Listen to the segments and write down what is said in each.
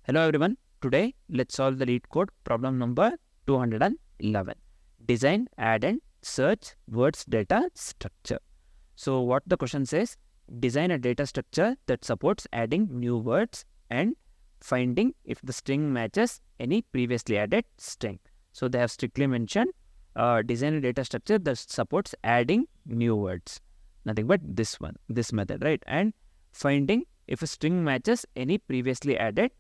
Hello everyone. Today let's solve the Leetcode problem number 211. Design, add and search words data structure. So what the question says, design a data structure that supports adding new words and finding if the string matches any previously added string. So they have strictly mentioned design a data structure that supports adding new words. Nothing but this method, right? And finding if a string matches any previously added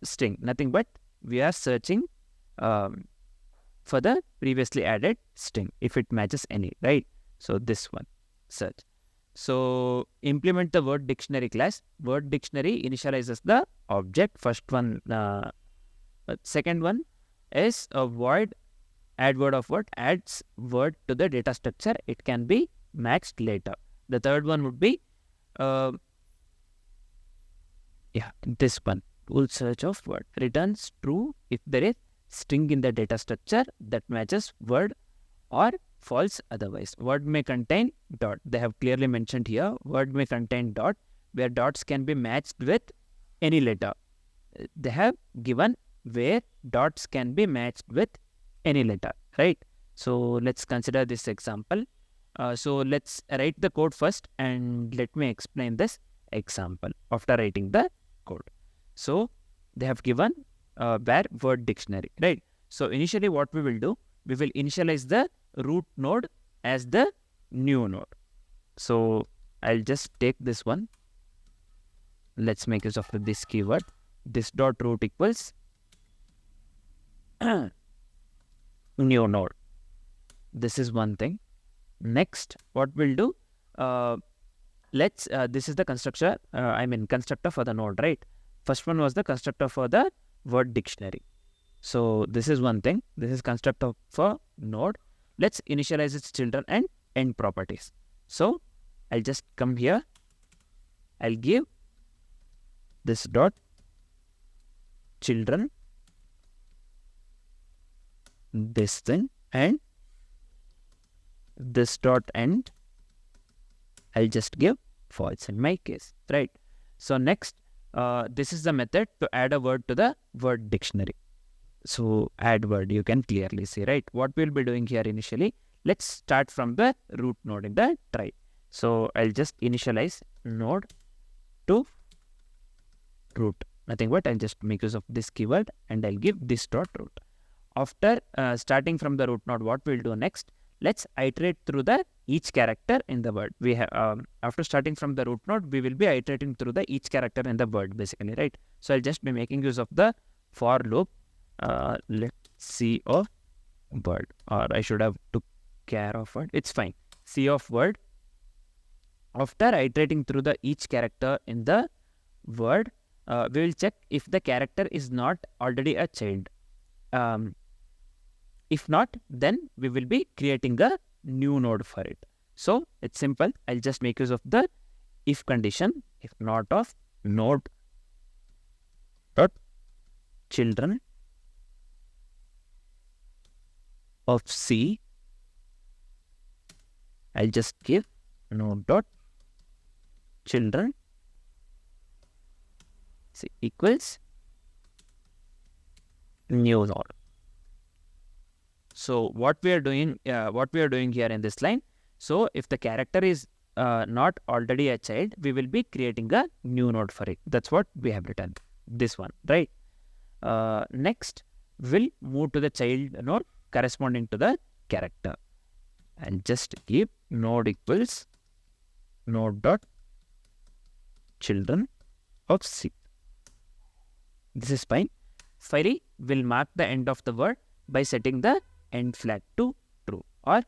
string. Nothing but we are searching for the previously added string if it matches any, right? So this one, search. So implement the word dictionary class. Word dictionary initializes the object. First one, second one is a void add word of word, adds word to the data structure. It can be matched later. The third one would be this one, tool search of word, returns true if there is string in the data structure that matches word, or false otherwise. Word may contain dot. They have clearly mentioned here, word may contain dot, where dots can be matched with any letter. They have given where dots can be matched with any letter, right? So let's consider this example. So let's write the code first and let me explain this example after writing the code. So they have given where word dictionary, right? So initially what we will do, we will initialize the root node as the new node. So I'll just take this one. Let's make use of this keyword. This dot root equals new node. This is one thing. Next, what we'll do, this is the constructor, constructor for the node, right? First one was the constructor for the word dictionary. So this is one thing. This is constructor for node. Let's initialize its children and end properties. So I'll just come here. I'll give this dot children, this thing, and this dot end, I'll just give false in my case, right? So next, this is the method to add a word to the word dictionary. So add word, you can clearly see, right? What we'll be doing here initially, let's start from the root node in the try. So I'll just initialize node to root. Nothing but I'll just make use of this keyword and I'll give this dot root. After starting from the root node, what we'll do next, let's iterate through the each character in the word. We have after starting from the root node, we will be iterating through the each character in the word basically, right? So I'll just be making use of the for loop. Let's see of word, or I should have took care of word. It's fine. C of word. After iterating through the each character in the word, we will check if the character is not already a child. If not, then we will be creating a new node for it. So it's simple. I'll just make use of the if condition. If not of node dot children of C, I'll just give node dot children C equals new node. So what we are doing here in this line, so if the character is not already a child, we will be creating a new node for it. That's what we have written, this one, right? Next, we'll move to the child node corresponding to the character and just give node equals node dot children of C. This is fine. Finally, we'll mark the end of the word by setting the end flag to true, or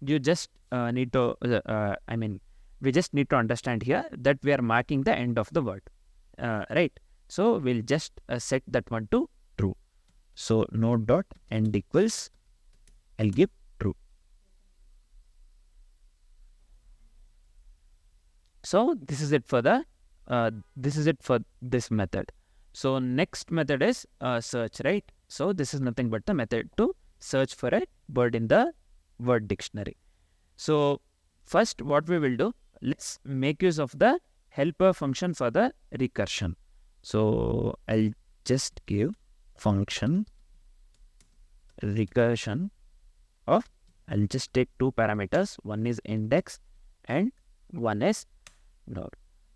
you just need to we just need to understand here that we are marking the end of the word, right? So we'll just set that one to true. So node dot end equals, I'll give true. So this is it for this method. So next method is search, right? So this is nothing but the method to search for a word in the word dictionary. So first what we will do, let's make use of the helper function for the recursion. So I'll just give function recursion of, I'll just take two parameters, one is index and one is node.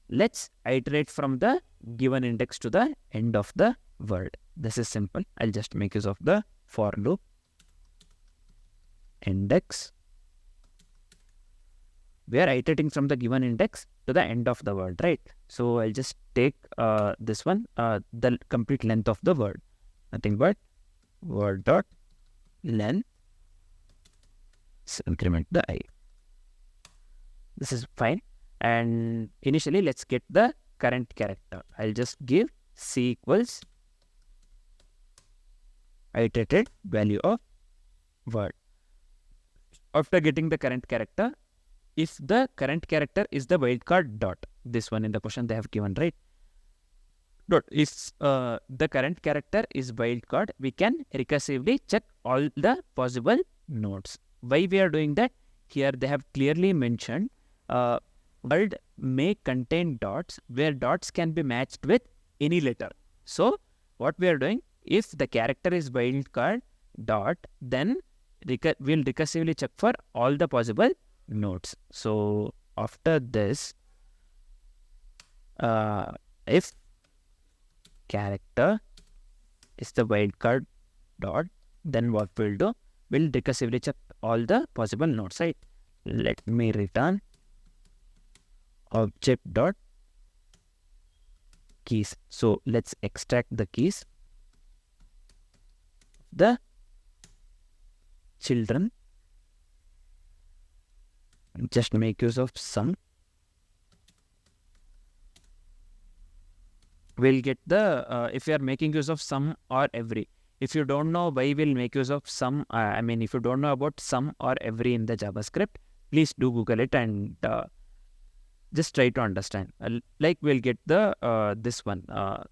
Let's iterate from the given index to the end of the word. This is simple. I'll just make use of the for loop index. We are iterating from the given index to the end of the word, right? So I'll just take this one, the complete length of the word, nothing but word dot length, increment the I. This is fine. And initially let's get the current character. I'll just give C equals iterated value of word. After getting the current character, if the current character is the wildcard dot, this one in the question they have given, right? Dot. If the current character is wildcard, we can recursively check all the possible nodes. Why we are doing that? Here they have clearly mentioned word may contain dots, where dots can be matched with any letter. So what we are doing, if the character is wildcard dot, then we'll recursively check for all the possible nodes. So after this, if character is the wildcard dot, then what we'll do, we'll recursively check all the possible nodes, right? Let me return object dot keys. So let's extract the keys, the children, just make use of some. We'll get the if you are making use of some or every. If you don't know why we'll make use of some, if you don't know about some or every in the JavaScript, please do Google it and just try to understand. Like we'll get the this one.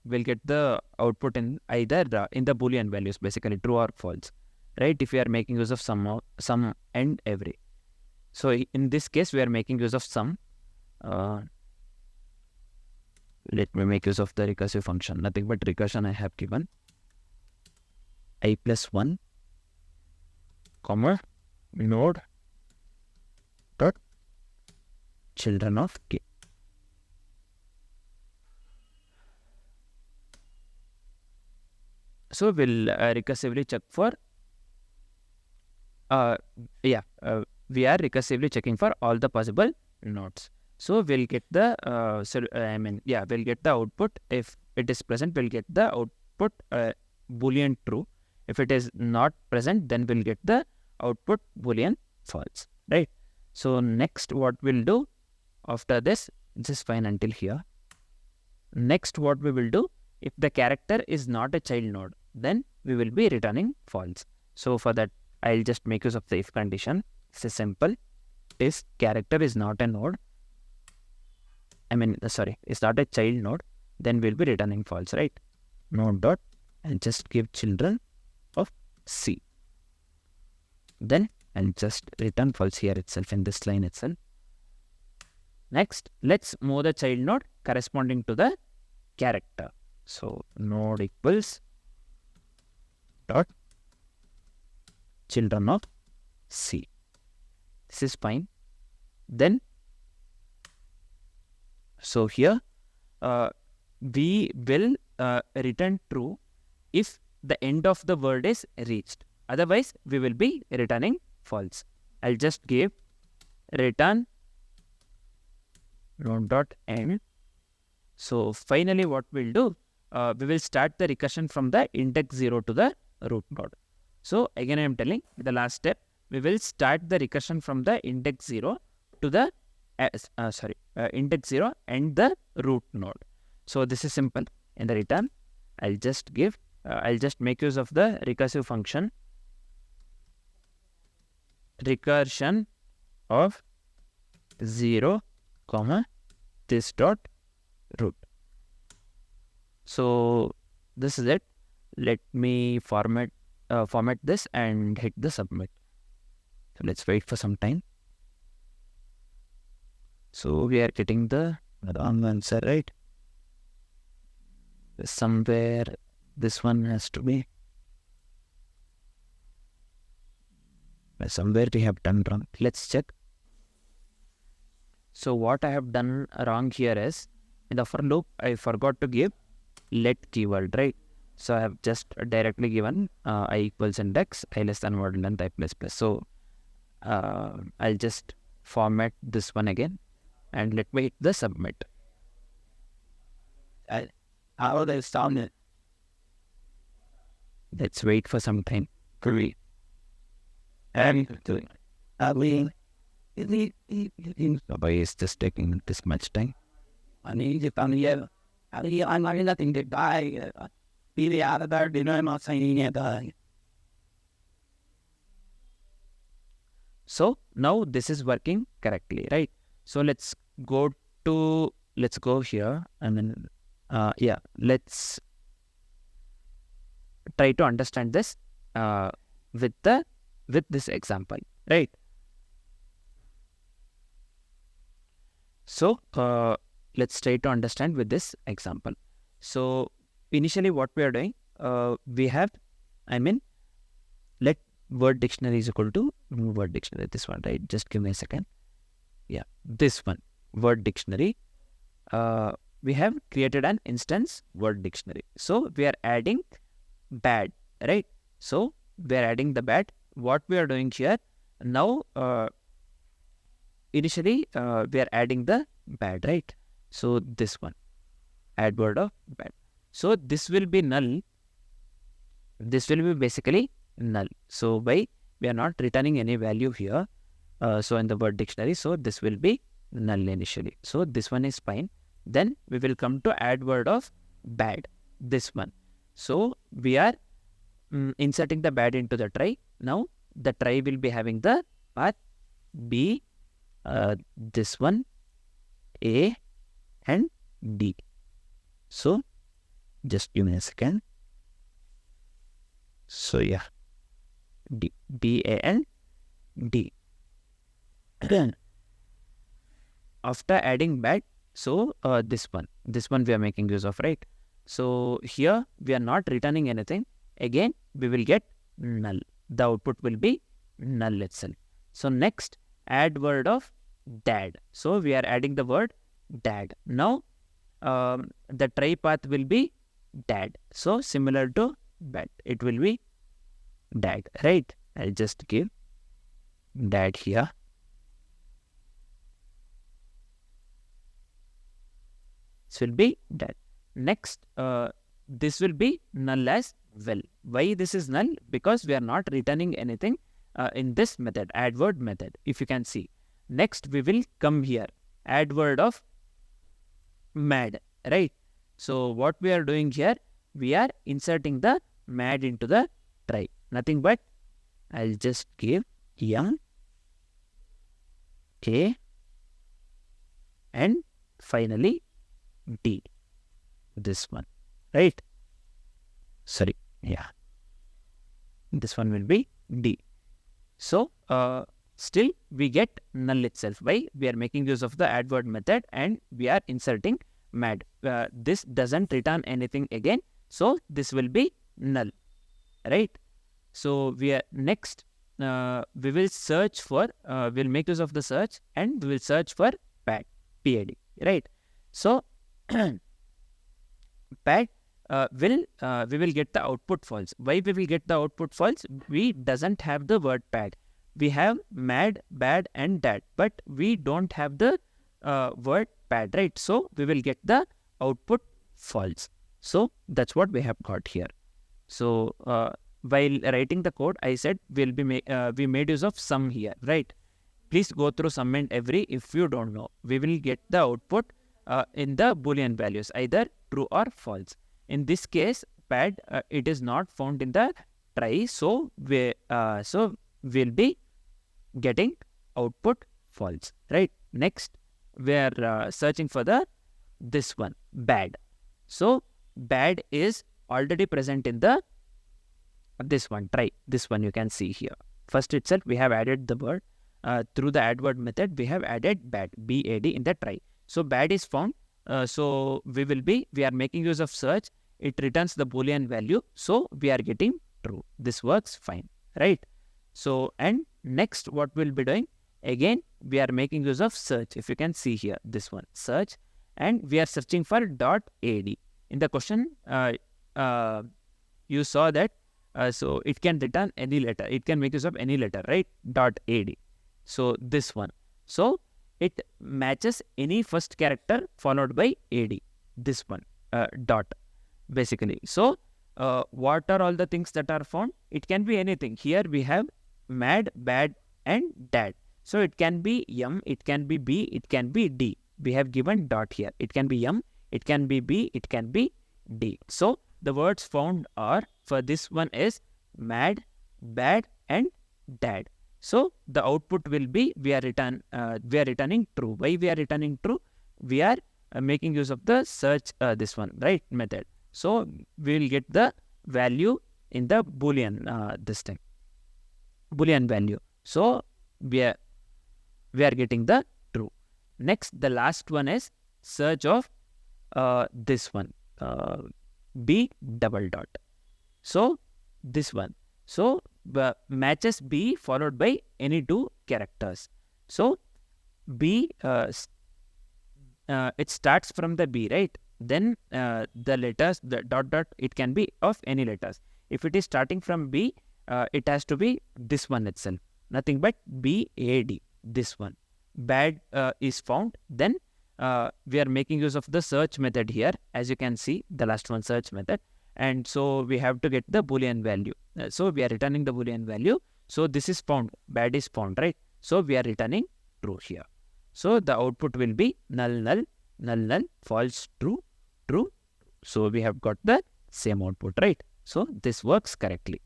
We'll get the output in either in the Boolean values, basically true or false, right? If we are making use of some and every. So in this case, we are making use of some. Let me make use of the recursive function. Nothing but recursion I have given. I plus 1, comma, node dot children of k. So we'll recursively check for, we are recursively checking for all the possible nodes. So we'll get the, we'll get the output. If it is present, we'll get the output Boolean true. If it is not present, then we'll get the output Boolean false, right? So next what we'll do after this is fine until here. Next what we will do, if the character is not a child node, then we will be returning false. So for that, I'll just make use of the if condition. It's a simple. If character is not a node, it's not a child node, then we'll be returning false, right? Node dot, and just give children of C. Then I'll just return false here itself in this line itself. Next, let's move the child node corresponding to the character. So node equals dot children of C. This is fine. Then, so here we will return true if the end of the word is reached. Otherwise, we will be returning false. I'll just give return node dot end. So finally, what we'll do, we will start the recursion from the index 0 to the root node. So again, I am telling the last step, we will start the recursion from the index 0 to the index 0 and the root node. So this is simple. In the return, I'll just give, I'll just make use of the recursive function recursion of 0, comma, this dot root. So this is it. Let me format this and hit the submit. So let's wait for some time. So we are getting the wrong answer, right? somewhere this one has to be, somewhere we have done wrong. Let's check. So what I have done wrong here is, in the for loop, I forgot to give let keyword, right? So I have just directly given I equals index, I less than word length, I plus plus. So I'll just format this one again and let me hit the submit. How they sound it? Let's wait for some time. Great. And doing nobody is just taking this much time. I need to come here. I'm not nothing to die. Be the other there, you know, I'm not saying it. So now this is working correctly, right? So let's go here and then let's try to understand this with this example, right? So let's try to understand with this example. So initially what we are doing, we have, let word dictionary is equal to word dictionary, this one, right? Just give me a second. Yeah, this one, word dictionary. We have created an instance word dictionary. So we are adding bad, right? So we are adding the bad. What we are doing here now, initially we are adding the bad, right? So this one, add word of bad. So this will be null. This will be basically null. So why we are not returning any value here? So in the word dictionary, so this will be null initially. So this one is fine. Then we will come to add word of bad, this one. So we are inserting the bad into the try. Now the try will be having the path B, this one, A and D. So just give me a second. So yeah, D, B, A and D. Then after adding bad, so this one we are making use of, right? So here we are not returning anything. Again, we will get null. The output will be null itself. So next, add word of dad. So we are adding the word dad. Now the try path will be dad. So similar to bad, it will be dad, right? I'll just give dad here. This will be dad. Next, this will be null as well. Why this is null? Because we are not returning anything in this method, add word method, if you can see. Next, we will come here, add word of mad, right? So what we are doing here, we are inserting the mad into the try. Nothing but I'll just give young A and finally D, this one, right? Sorry, yeah, this one will be D. So still we get null itself. Why? We are making use of the add word method and we are inserting mad. This doesn't return anything again, so this will be null, right? So we are next, we will search for, we'll make use of the search and we will search for pad, PAD, right? So pad we will get the output false. Why we will get the output false? We doesn't have the word pad. We have mad, bad and dad, but we don't have the word pad, right? So we will get the output false. So that's what we have got here. So while writing the code, I said we'll be we made use of sum here, right? Please go through sum and every if you don't know. We will get the output in the Boolean values, either true or false. In this case, pad it is not found in the try, so we'll be getting output false, right? Next, we are searching for this one, bad. So bad is already present in the this one, try. This one you can see here. First itself, we have added the word through the add word method. We have added bad, BAD in the try. So bad is found. So we are making use of search. it returns the Boolean value. So we are getting true. This works fine, right? So, and next what we'll be doing, again, we are making use of search. If you can see here, this one, search, and we are searching for .ad. In the question, you saw that, so it can return any letter. It can make use of any letter, right? .ad. So this one. So it matches any first character followed by ad. This one, dot, basically. So what are all the things that are found? It can be anything. Here we have mad, bad, and dad. So it can be M, it can be B, it can be D. We have given dot here. It can be M, it can be B, it can be D. So the words found are, for this one is mad, bad, and dad. So the output will be, we are returning true. Why we are returning true? We are making use of the search, this one, right, method. So we will get the value in the Boolean, this thing, Boolean value. So we are getting the true. Next, the last one is search of this one, B double dot. So this one. So matches B followed by any two characters. So B, it starts from the B, right? Then the letters, the dot dot, it can be of any letters. If it is starting from B, it has to be this one itself, nothing but BAD, this one. Bad is found. Then we are making use of the search method here, as you can see, the last one, search method. And so we have to get the Boolean value. So we are returning the Boolean value. So this is found, bad is found, right? So we are returning true here. So the output will be null, null, null, null, false, true, true. So we have got the same output, right? So this works correctly.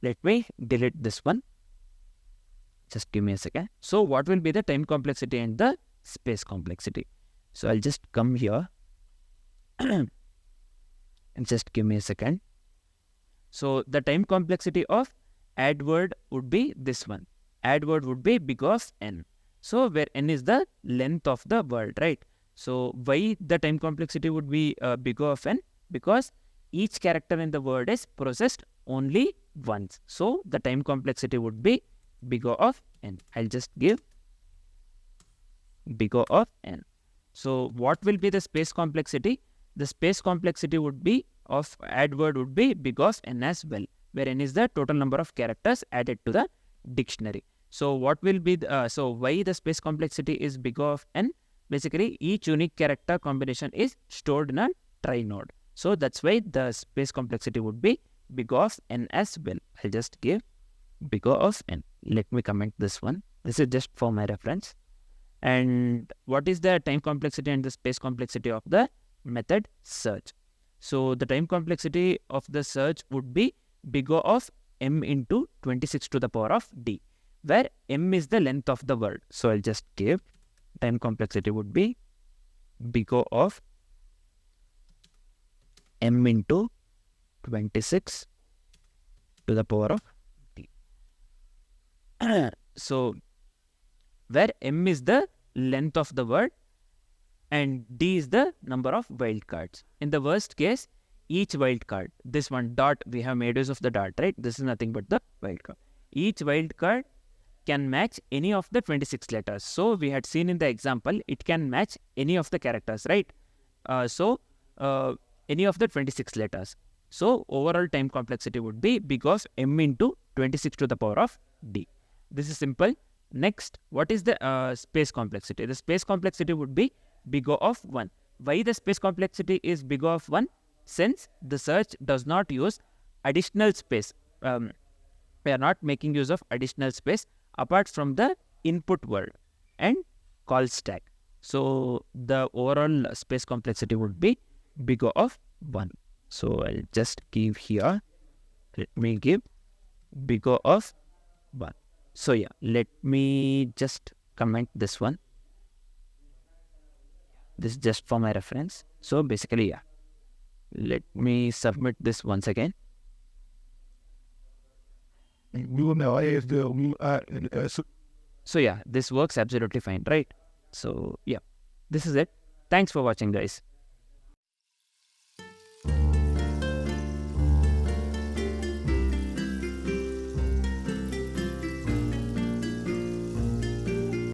Let me delete this one. Just give me a second. So what will be the time complexity and the space complexity? So I'll just come here and just give me a second. So the time complexity of add word would be this one. Add word would be big of n. So where n is the length of the word, right? So why the time complexity would be big of n? Because each character in the word is processed only once. So the time complexity would be big O of n. I'll just give big O of n. So what will be the space complexity? The space complexity would be of add word would be big of n as well, where n is the total number of characters added to the dictionary. So what will be the, so why the space complexity is big O of n? Basically each unique character combination is stored in a trinode. So that's why the space complexity would be big O of n as well. I'll just give big O of n. Let me comment this one. This is just for my reference. And what is the time complexity and the space complexity of the method search? So the time complexity of the search would be big O of m into 26 to the power of d, where m is the length of the word. So I'll just give time complexity would be big O of m into 26 to the power of d. So where m is the length of the word and d is the number of wildcards. In the worst case, each wildcard, this one dot, we have made use of the dot, right? This is nothing but the wildcard. Each wildcard can match any of the 26 letters. So we had seen in the example, it can match any of the characters, right? Any of the 26 letters. So overall time complexity would be big of m into 26 to the power of d. This is simple. Next, what is the space complexity? The space complexity would be big O of 1. Why the space complexity is big O of 1? Since the search does not use additional space. We are not making use of additional space apart from the input word and call stack. So the overall space complexity would be big O of 1. So I'll just give here, let me give big O of 1. So yeah, let me just comment this one. This is just for my reference. So basically, yeah, let me submit this once again. So yeah, this works absolutely fine, right? So yeah, this is it. Thanks for watching, guys.